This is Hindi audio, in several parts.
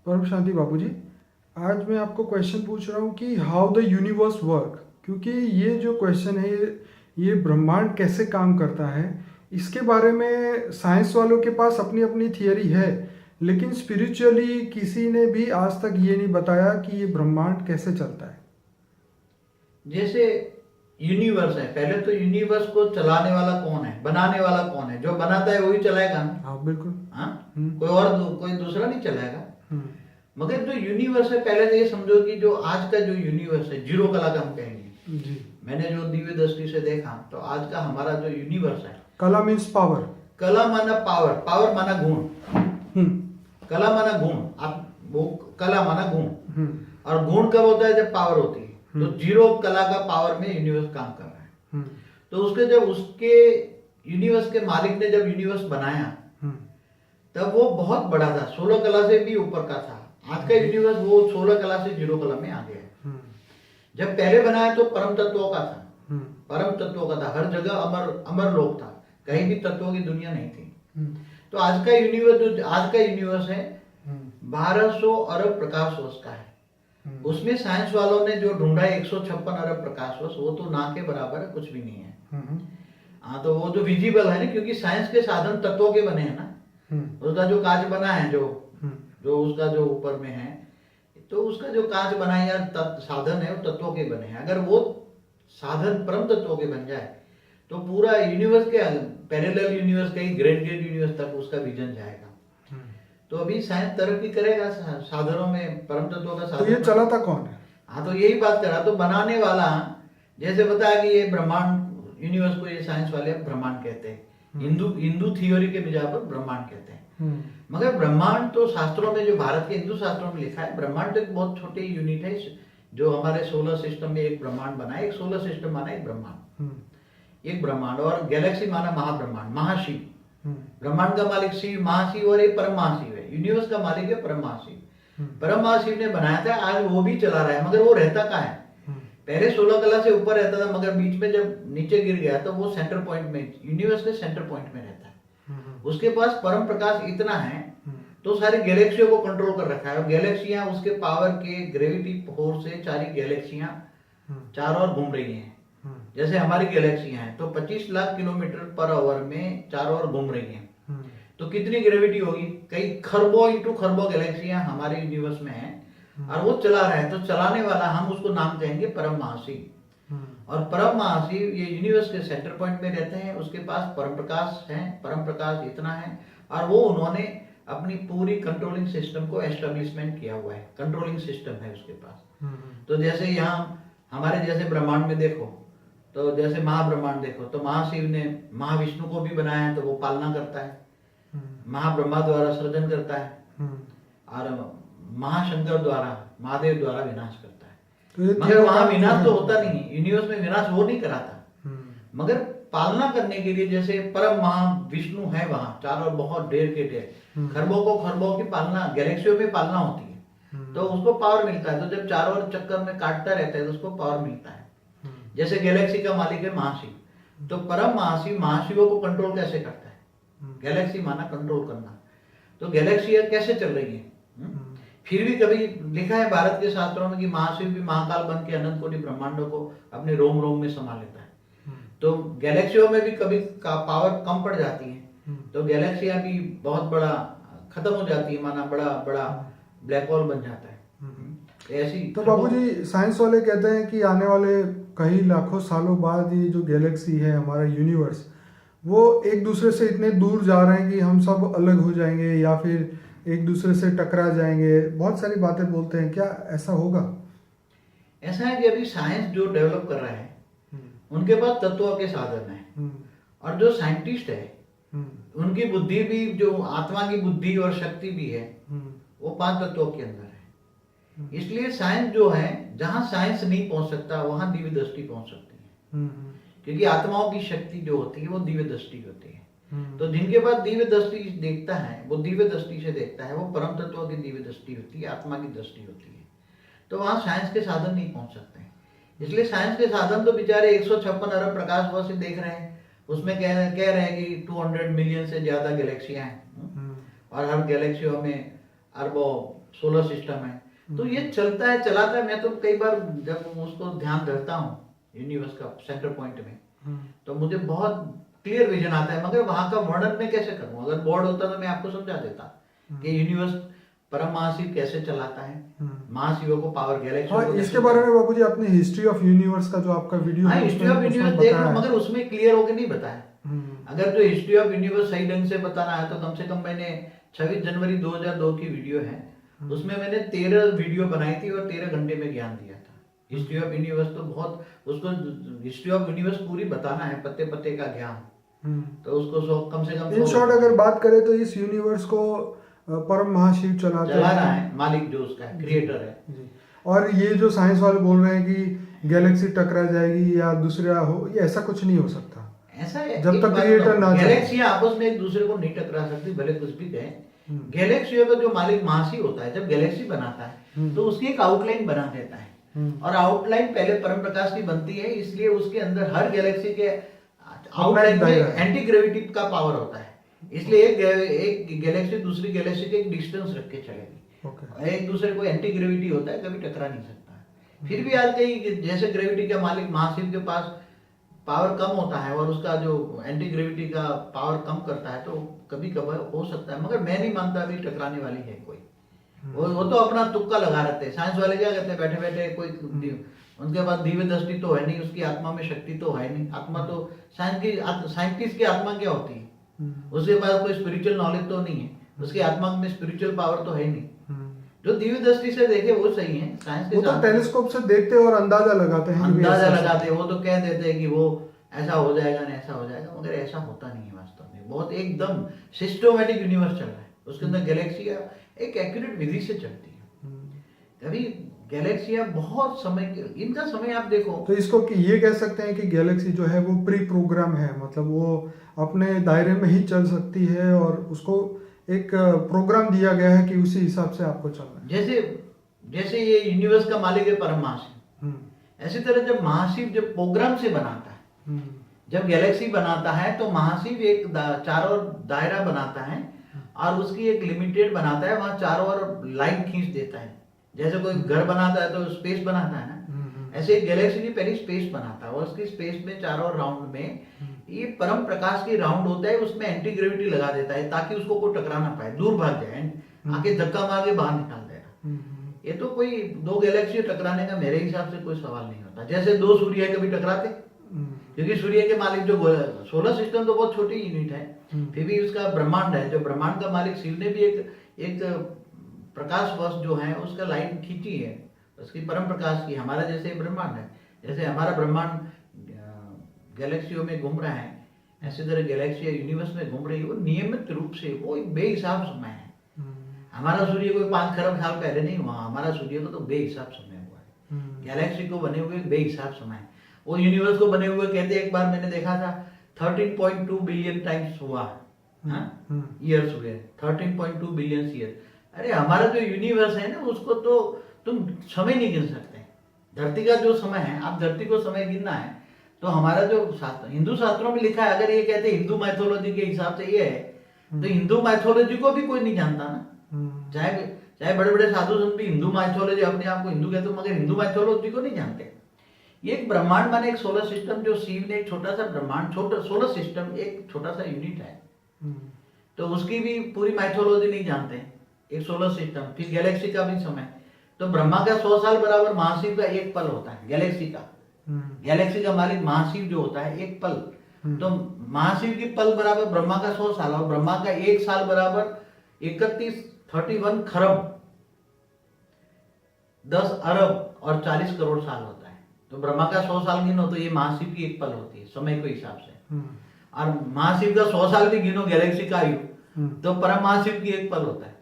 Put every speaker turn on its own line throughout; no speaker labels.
परम शांति बाबूजी। आज मैं आपको क्वेश्चन पूछ रहा हूँ कि हाउ द यूनिवर्स वर्क, क्योंकि ये जो क्वेश्चन है ये ब्रह्मांड कैसे काम करता है, इसके बारे में साइंस वालों के पास अपनी अपनी थियरी है, लेकिन स्पिरिचुअली किसी ने भी आज तक ये नहीं बताया कि ये ब्रह्मांड कैसे चलता है।
जैसे यूनिवर्स है, पहले तो यूनिवर्स को चलाने वाला कौन है, बनाने वाला कौन है? जो बनाता है वही चलाएगा ना।
हाँ बिल्कुल।
हाँ,
हम्म।
कोई दूसरा नहीं चलाएगा।
हम्म।
मगर जो यूनिवर्स है, पहले तो ये समझो कि जो आज का जो यूनिवर्स है, जीरो कला का हम कहेंगे।
जी।
मैंने जो दिव्य दृष्टि से देखा, तो आज का हमारा जो यूनिवर्स है,
कला मीन्स पावर।
कला माना पावर, पावर माना गुण,
हम्म।
कला माना गुण। आप वो कला माना गुण,
हम्म।
और गुण कब होता है? जब पावर होती है। तो जीरो कला का पावर में यूनिवर्स काम कर रहा है। तो उसके यूनिवर्स के मालिक ने जब यूनिवर्स बनाया, तब वो बहुत बड़ा था, 16 कला से भी ऊपर का था। आज का यूनिवर्स वो 16 कला से जीरो कला में आ गया है। जब पहले बनाया तो परम तत्वों का था, परम तत्वों का था, हर जगह अमर लोक था, कहीं भी तत्वों की दुनिया नहीं थी। तो आज का यूनिवर्स है 1200 अरब प्रकाश वर्ष का है। उसमें साइंस वालों ने जो ढूंढा है 156 अरब प्रकाश वर्ष, वो तो ना के बराबर है, कुछ भी नहीं है। हाँ, तो वो जो विजिबल है ना, क्योंकि साइंस के साधन तत्वों के बने हैं ना। उसका जो कांच बना है, जो उसका जो ऊपर में है, तो उसका जो कांच बना है या साधन है, वो तत्वों के बने हैं। अगर वो साधन परम तत्वों के बन जाए तो पूरा यूनिवर्स के पैरेलल यूनिवर्स का ही ग्रेट यूनिवर्स तक उसका विजन जाएगा। तो अभी साइंस तरक्की करेगा साधनों में, परम तत्वों का साधन।
तो ये चलाता कौन है?
हाँ, तो यही बात करा। तो बनाने वाला, जैसे बताया कि ये ब्रह्मांड यूनिवर्स को ये साइंस वाले ब्रह्मांड कहते हैं, हिंदू थियोरी के बिजा पर ब्रह्मांड कहते हैं। मगर ब्रह्मांड तो शास्त्रों में, जो भारत के हिंदू शास्त्रों में लिखा है, ब्रह्मांड तो एक बहुत छोटी यूनिट है, जो हमारे सोलर सिस्टम में एक ब्रह्मांड बना है। एक सोलर सिस्टम माना एक ब्रह्मांड, एक ब्रह्मांड, और गैलेक्सी माना महाब्रह्मांड, महाशिव। ब्रह्मांड का मालिक शिव, महाशिव, और एक परम महाशिव है। यूनिवर्स का मालिक है परम महाशिव। परम महाशिव ने बनाया था, आज वो भी चला रहा है। मगर वो रहता कहाँ है? पहले 16 कला से ऊपर रहता था, मगर बीच में जब नीचे गिर गया तो वो सेंटर पॉइंट में, यूनिवर्स के सेंटर पॉइंट में रहता है। उसके पास परम प्रकाश इतना है, तो सारी गैलेक्सियों को कंट्रोल कर रखा है। और गैलेक्सियां उसके पावर के ग्रेविटी फोर्स से सारी गैलेक्सियां चारों ओर घूम रही हैं। जैसे हमारी गैलेक्सियां हैं, तो 25 लाख किलोमीटर पर आवर में चारों ओर घूम रही हैं। तो कितनी ग्रेविटी होगी? कई खरबों इंटू खरबों गैलेक्सियां हमारे यूनिवर्स में हैं, और वो चला रहा है। तो चलाने वाला, हम उसको नाम कहेंगे परम महाशिव। और परम महाशिव ये यूनिवर्स के सेंटर पॉइंट में रहते हैं। उसके पास परम प्रकाश है, परम प्रकाश इतना है, और वो उन्होंने अपनी पूरी कंट्रोलिंग सिस्टम को एस्टेब्लिशमेंट किया हुआ है। कंट्रोलिंग सिस्टम है उसके पास। तो जैसे यहाँ हमारे जैसे ब्रह्मांड में देखो, तो जैसे महाब्रह्मांड देखो, तो महाशिव ने महाविष्णु को भी बनाया है, तो वो पालना करता है। महाब्रह्मा द्वारा सृजन करता है, और महाशंकर द्वारा, महादेव द्वारा विनाश करता है। मगर वहां विनाश तो होता नहीं है, यूनिवर्स में विनाश वो नहीं कराता। मगर पालना करने के लिए, जैसे परम महाविष्णु है, वहां चारों बहुत ढेर के ढेर खरबों की पालना, गैलेक्सियों में पालना होती है, तो उसको पावर मिलता है। तो जब चारों ओर चक्कर में काटता रहता है, तो उसको पावर मिलता है। जैसे गैलेक्सी का मालिक है महाशिव, तो परम महाशिव महाशिवों को कंट्रोल कैसे करता है? गैलेक्सी माना कंट्रोल करना। तो गैलेक्सी कैसे चल रही है? फिर भी कभी लिखा है भारत के शास्त्रों में कि महाशिव भी महाकाल बन के अनंत कोटि ब्रह्मांडों को अपने रोम रोम में समा लेता है। तो गैलेक्सियों में भी कभी पावर कम पड़ जाती है, तो गैलेक्सियां भी बहुत बड़ा खत्म हो जाती है, माना बड़ा बड़ा ब्लैक होल बन जाता है। ऐसी
तो बाबूजी, साइंस वाले कहते हैं कि आने वाले कई लाखों सालों बाद ये जो गैलेक्सी है, हमारा यूनिवर्स, वो एक दूसरे से इतने दूर जा रहे हैं कि हम सब अलग हो जाएंगे या फिर एक दूसरे से टकरा जाएंगे। बहुत सारी बातें बोलते हैं, क्या ऐसा होगा?
ऐसा है कि अभी साइंस जो डेवलप कर रहा है, उनके पास तत्वों के साधन है, और जो साइंटिस्ट है उनकी बुद्धि भी, जो आत्मा की बुद्धि और शक्ति भी है, वो 5 तत्वों के अंदर है। इसलिए साइंस जो है, जहां साइंस नहीं पहुंच सकता, वहां दिव्य दृष्टि पहुंच सकती है। क्योंकि आत्माओं की शक्ति जो होती है, वो दिव्य दृष्टि होती है। तो जिनके पास दिव्य दृष्टि देखता है, वो दिव्य दृष्टि से देखता है, वो परम तत्वों की दिव्य दृष्टि होती है, आत्मा की दृष्टि होती है। तो वहां साइंस के साधन नहीं पहुंच सकते। इसलिए साइंस के साधन तो बेचारे 156 अरब प्रकाश वर्ष से देख रहे हैं। उसमें कह रहे हैं कि 200 मिलियन से ज्यादा गैलेक्सियां हैं, और हर गैलेक्सियों में अरबों सोलर सिस्टम है। तो ये चलता है चलाता है। मैं तो कई बार जब उसको ध्यान धरता हूँ यूनिवर्स का सेंटर पॉइंट में, तो मुझे बहुत क्लियर विजन आता है, मगर वहां का वर्णन मैं कैसे करूं? अगर बोर्ड होता तो मैं आपको समझा देता कि यूनिवर्स परम महाशिव कैसे चलाता है, महाशिवों को पावर गैलेक्सी।
हाँ, इसके बारे में बाबूजी आपने हिस्ट्री ऑफ यूनिवर्स का जो आपका वीडियो
हाँ,
है
हिस्ट्री ऑफ यूनिवर्स देख लो, मगर उसमें क्लियर होकर नहीं बताया। अगर जो हिस्ट्री ऑफ यूनिवर्स सही ढंग से बताना है तो कम से कम मैंने 26 जनवरी 2002 की वीडियो है, उसमें मैंने 13 वीडियो बनाई थी और 13 घंटे में ज्ञान दिया था। हिस्ट्री ऑफ यूनिवर्स तो बहुत, उसको हिस्ट्री ऑफ यूनिवर्स पूरी बताना है, पत्ते पत्ते का ज्ञान, तो उसको कम से कम
इन शॉर्ट अगर बात करें तो इस यूनिवर्स को परम महाशिव चला
रहा है, मालिक जो उसका क्रिएटर है
जी। और ये जो साइंस वाले बोल रहे हैं कि गैलेक्सी टकरा जाएगी या दूसरा हो, ये ऐसा कुछ नहीं हो सकता।
ऐसा है,
जब तक क्रिएटर ना चाहे।
गैलेक्सियां आपस में एक दूसरे को नहीं टकरा सकती, भले कुछ भी कहें। गैलेक्सियों का जो मालिक महाशिव होता है, जब गैलेक्सी बनाता है तो उसकी एक आउटलाइन बना देता है, और आउटलाइन पहले परम प्रकाश की बनती है, इसलिए उसके अंदर हर गैलेक्सी के आउटलाइन में एंटी ग्रेविटी का पावर होता है, इसलिए एक गैलेक्सी दूसरी गैलेक्सी के एक डिस्टेंस रख के चलेगी। एक दूसरे को एंटी ग्रेविटी होता है, कभी टकरा नहीं सकता। फिर भी आज कहीं जैसे ग्रेविटी का मालिक महाशिव के पास पावर कम होता है और उसका जो एंटी ग्रेविटी का पावर कम करता है, तो कभी कभार हो सकता है, मगर मैं नहीं मानता अभी टकराने वाली है कोई। वो तो अपना तुक्का लगा रहते हैं। साइंस वाले क्या कहते हैं, बैठे बैठे कोई उनके पास दिव्य दृष्टि तो है नहीं, उसकी आत्मा में शक्ति तो है नहीं। आत्मा तो साइंटिस्ट की आत्मा क्या होती है, उसके पास कोई स्पिरिचुअल नॉलेज तो नहीं है, उसकी आत्मा में स्पिरिचुअल पावर तो है नहीं। जो दिव्य दृष्टि से देखे वो सही है। साइंस के
वो तो टेलीस्कोप से देखते और अंदाजा लगाते हैं,
वो तो कह देते हैं कि वो ऐसा हो जाएगा ना ऐसा हो जाएगा, मगर ऐसा होता नहीं है वास्तव में। बहुत एकदम सिस्टमैटिक यूनिवर्स चल रहा है, उसके अंदर गैलेक्सियां एक एक्यूरेट विधि से चलती है। कभी गैलेक्सियां बहुत समय, इनका समय आप देखो
तो इसको कि ये कह सकते हैं कि गैलेक्सी जो है वो प्री प्रोग्राम है, मतलब वो अपने दायरे में ही चल सकती है और उसको एक प्रोग्राम दिया गया है कि उसी हिसाब से आपको चलना है।
जैसे ये यूनिवर्स का मालिक है परम महाशिव, ऐसी तरह जब महाशिव जब प्रोग्राम से बनाता है, जब गैलेक्सी बनाता है तो महाशिव एक चारों दायरा बनाता है और उसकी एक लिमिटेड बनाता है, वहां चारों ओर लाइन खींच देता है। जैसे कोई घर बनाता है तो स्पेस बनाता है ना, ऐसे एक गैलेक्सी की पहली स्पेस बनाता है और उसकी स्पेस में चारों राउंड में ये परम प्रकाश की राउंड होता है, उसमें एंटी ग्रेविटी लगा देता है ताकि उसको कोई टकरा ना पाए, दूर भाग जाए, आके धक्का मार के बाहर निकाल देगा। ये तो कोई दो गैलेक्सी टकराने का मेरे हिसाब से कोई सवाल नहीं होता। जैसे दो सूर्य कभी टकराते, क्योंकि सूर्य के मालिक जो सोलर सिस्टम तो बहुत छोटी यूनिट है, फिर भी उसका ब्रह्मांड है, जो ब्रह्मांड का मालिक शिव ने भी एक प्रकाश वर्ष जो है उसका लाइन खींची है, उसकी परम प्रकाश की। हमारा जैसे ब्रह्मांड है, जैसे हमारा ब्रह्मांड गैलेक्सियों में घूम रहा है, ऐसे तरह गैलेक्सी यूनिवर्स में घूम रही है, वो नियमित रूप से, वो एक बेहिसाब समय है। हमारा सूर्य कोई 5 खरब साल पहले नहीं हुआ, हमारा सूर्य को तो बेहिसाब समय हुआ है। गैलेक्सी को बने हुए बेहिसाब समय है, वो यूनिवर्स को बने हुए कहते एक बार मैंने देखा था 13.2 बिलियन टाइम्स हुआ, ईयर्स हुए 13.2 बिलियन ईयर। अरे हमारा जो यूनिवर्स है ना, उसको तो तुम समय नहीं गिन सकते। धरती का जो समय है, आप धरती को समय गिनना है तो हमारा जो शास्त्र, हिंदू शास्त्रों में लिखा है, अगर ये कहते हैं हिंदू मैथोलॉजी के हिसाब से ये है, तो हिंदू मैथोलॉजी को भी कोई नहीं जानता ना। चाहे बड़े बड़े साधु संत भी हिंदू मैथोलॉजी, अपने आप को हिंदू कहते हो, मगर हिंदू मैथोलॉजी को नहीं जानते। ये एक ब्रह्मांड माने एक सोलर सिस्टम, जो शिव ने एक छोटा सा ब्रह्मांड, छोटा सोलर सिस्टम एक छोटा सा यूनिट है, तो उसकी भी पूरी मैथोलॉजी नहीं जानते। एक सोलर सिस्टम, फिर गैलेक्सी का भी समय, तो ब्रह्मा का 100 साल बराबर महाशिव का एक पल होता है। गैलेक्सी का मालिक महाशिव जो होता है एक पल, तो महाशिव की पल बराबर ब्रह्मा का 100 साल, और ब्रह्मा का एक साल बराबर 31 खरब 10 अरब और 40 करोड़ साल होता है। तो ब्रह्मा का 100 साल गिनो तो ये महाशिव की एक पल होती है समय के हिसाब से, और महाशिव का 100 साल भी गिनो गैलेक्सी का आयु, तो परम महाशिव की एक पल होता है।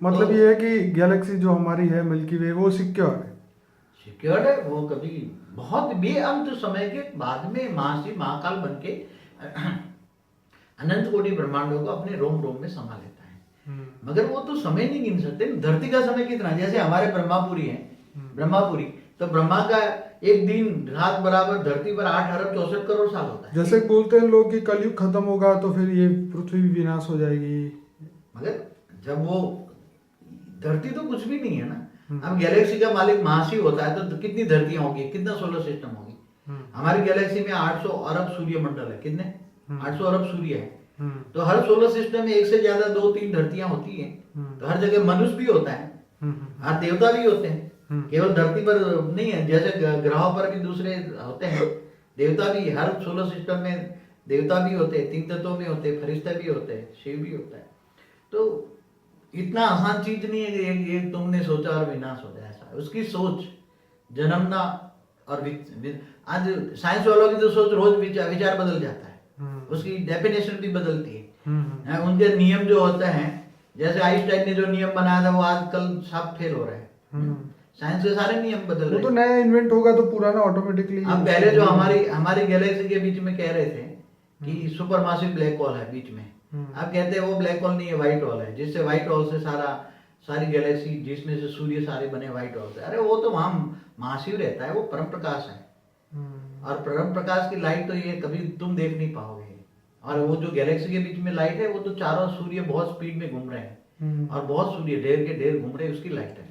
मतलब तो ये है कि गैलेक्सी जो हमारी है मिल्की वे, वो सिक्योर्ड है, वो कभी बहुत बेअंत समय के बाद में महाशिव महाकाल बन के अनंत कोटि ब्रह्मांडों को अपने रोम रोम में समा लेता है। मगर वो तो समय नहीं गिन सकते। धरती का समय कितना, जैसे हमारे ब्रह्मापुरी है, ब्रह्मापुरी तो ब्रह्मा का एक दिन रात बराबर धरती पर 8 अरब 64 करोड़ साल होता है। जैसे बोलते हैं लोग कि कलयुग खत्म होगा तो फिर ये पृथ्वी विनाश हो जाएगी,
मगर जब वो धरती तो कुछ भी नहीं है ना। अब गैलेक्सी का मालिक महाशिव होता है तो कितनी धरतियां होगी, कितना सोलर सिस्टम होगी। हमारी गैलेक्सी में 800 अरब सूर्य मंडल है। कितने? 800 अरब सूर्य है। तो हर सोलर सिस्टम में एक से ज्यादा 2-3 धरतियां होती हैं। तो हर जगह मनुष्य भी होता है, हर देवता भी होते हैं, केवल धरती पर नहीं है। जैसे ग्रहों पर भी दूसरे होते हैं देवता भी, हर सोलर सिस्टम में देवता भी होते हैं, 3 तत्वों में होते हैं, फरिश्ते भी होते हैं, शिव भी होता है। तो इतना आसान चीज नहीं है कि एक तुमने सोचा और विनाश हो जाए। ऐसा उसकी सोच जन्मना और आज साइंस वालों की तो सोच रोज विचार बदल जाता है, उसकी डेफिनेशन भी बदलती है। उनके नियम जो होते हैं, जैसे आइंस्टाइन ने जो नियम बनाया था वो आजकल सब फेल हो रहे हैं। साइंस के सारे नियम बदल रहे हैं।
वो तो नया इन्वेंट होगा तो पुराना ऑटोमेटिकली।
अब पहले जो हमारी गैलेक्सी के बीच में कह रहे थे कि सुपरमासिव ब्लैक होल है बीच में, अब कहते हैं वो ब्लैक होल नहीं है, व्हाइट होल है, जिससे व्हाइट होल से सारी गैलेक्सी जिसमें से सूर्य सारे बने व्हाइट होल से। अरे वो तो वहां महाशिव रहता है, वो परम प्रकाश है। और परम प्रकाश की लाइट तो ये कभी तुम देख नहीं पाओगे। और वो जो गैलेक्सी के बीच में लाइट है वो तो चारों सूर्य बहुत स्पीड में घूम रहे हैं और बहुत सूर्य ढेर के ढेर घूम रहे हैं, उसकी लाइट है।